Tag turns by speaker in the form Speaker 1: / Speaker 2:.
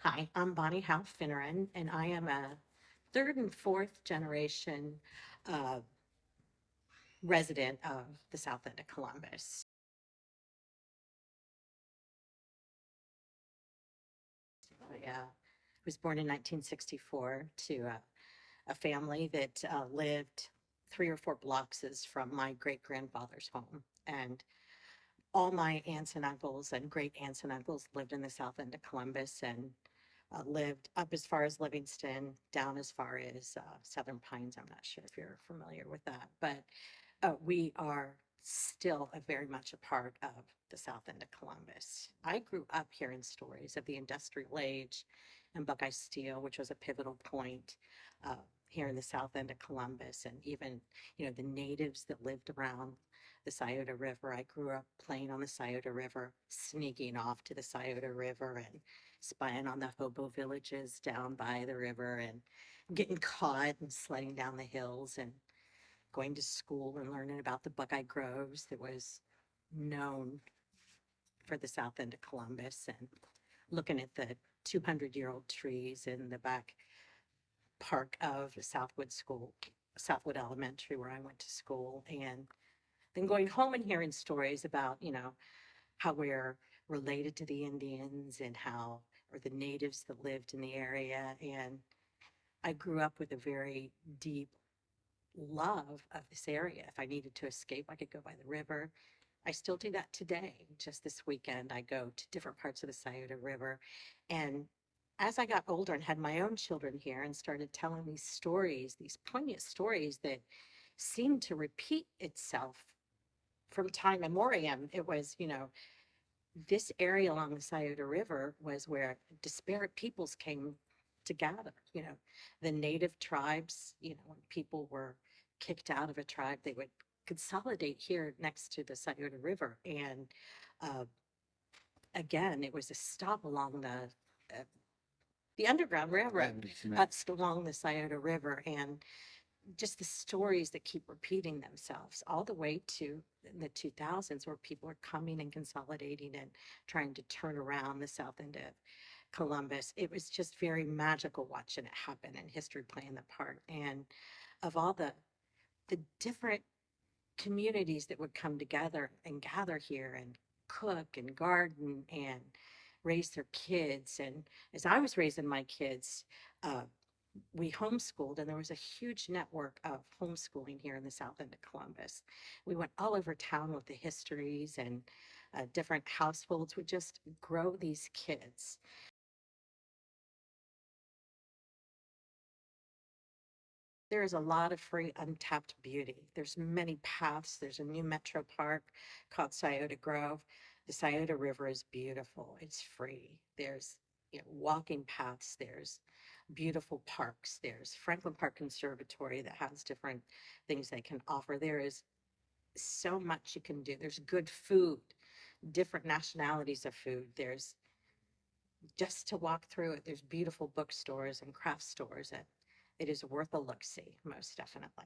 Speaker 1: Hi, I'm Bonnie Howell Finneran, and I am a third and fourth generation uh, resident of the South End of Columbus. I was born in 1964 to a family that lived 3 or 4 blocks from my great grandfather's home. And all my aunts and uncles and great aunts and uncles lived in the South End of Columbus and lived up as far as Livingston, down as far as Southern Pines. I'm not sure if you're familiar with that, but we are still very much a part of the South End of Columbus. I grew up hearing stories of the industrial age and Buckeye Steel, which was a pivotal point uh, here in the South End of Columbus, and even the natives that lived around the Scioto River. I grew up playing on the Scioto River, sneaking off to the Scioto River and spying on the hobo villages down by the river and getting caught and sledding down the hills and going to school and learning about the Buckeye Groves that was known for the South End of Columbus and looking at the 200-year-old trees in the back park of Southwood School, Southwood Elementary, where I went to school, and then going home and hearing stories about, how we're related to the Indians and how, or the natives that lived in the area. And I grew up with a very deep love of this area. If I needed to escape, I could go by the river. I still do that today. Just this weekend, I go to different parts of the Scioto River. And as I got older and had my own children here and started telling these stories, these poignant stories that seemed to repeat itself from time memoriam, it was, this area along the Scioto River was where disparate peoples came to gather. The native tribes, when people were kicked out of a tribe, they would consolidate here next to the Scioto River. And uh, again, it was a stop along the Underground Railroad, along the Scioto River. And just the stories that keep repeating themselves all the way to the 2000s, where people are coming and consolidating and trying to turn around the South End of Columbus. It was just very magical watching it happen and history playing the part. And of all the different communities that would come together and gather here and cook and garden and raise their kids. And as I was raising my kids, uh, we homeschooled, and there was a huge network of homeschooling here in the South End of Columbus. We went all over town with the histories, and different households would just grow these kids. There is a lot of free untapped beauty. There's many paths. There's a new metro park called Scioto Grove. The Scioto River is beautiful. It's free. There's walking paths. There's beautiful parks. There's Franklin Park Conservatory that has different things they can offer. There is so much you can do. There's good food, different nationalities of food. There's just to walk through it. There's beautiful bookstores and craft stores, and it is worth a look-see, most definitely.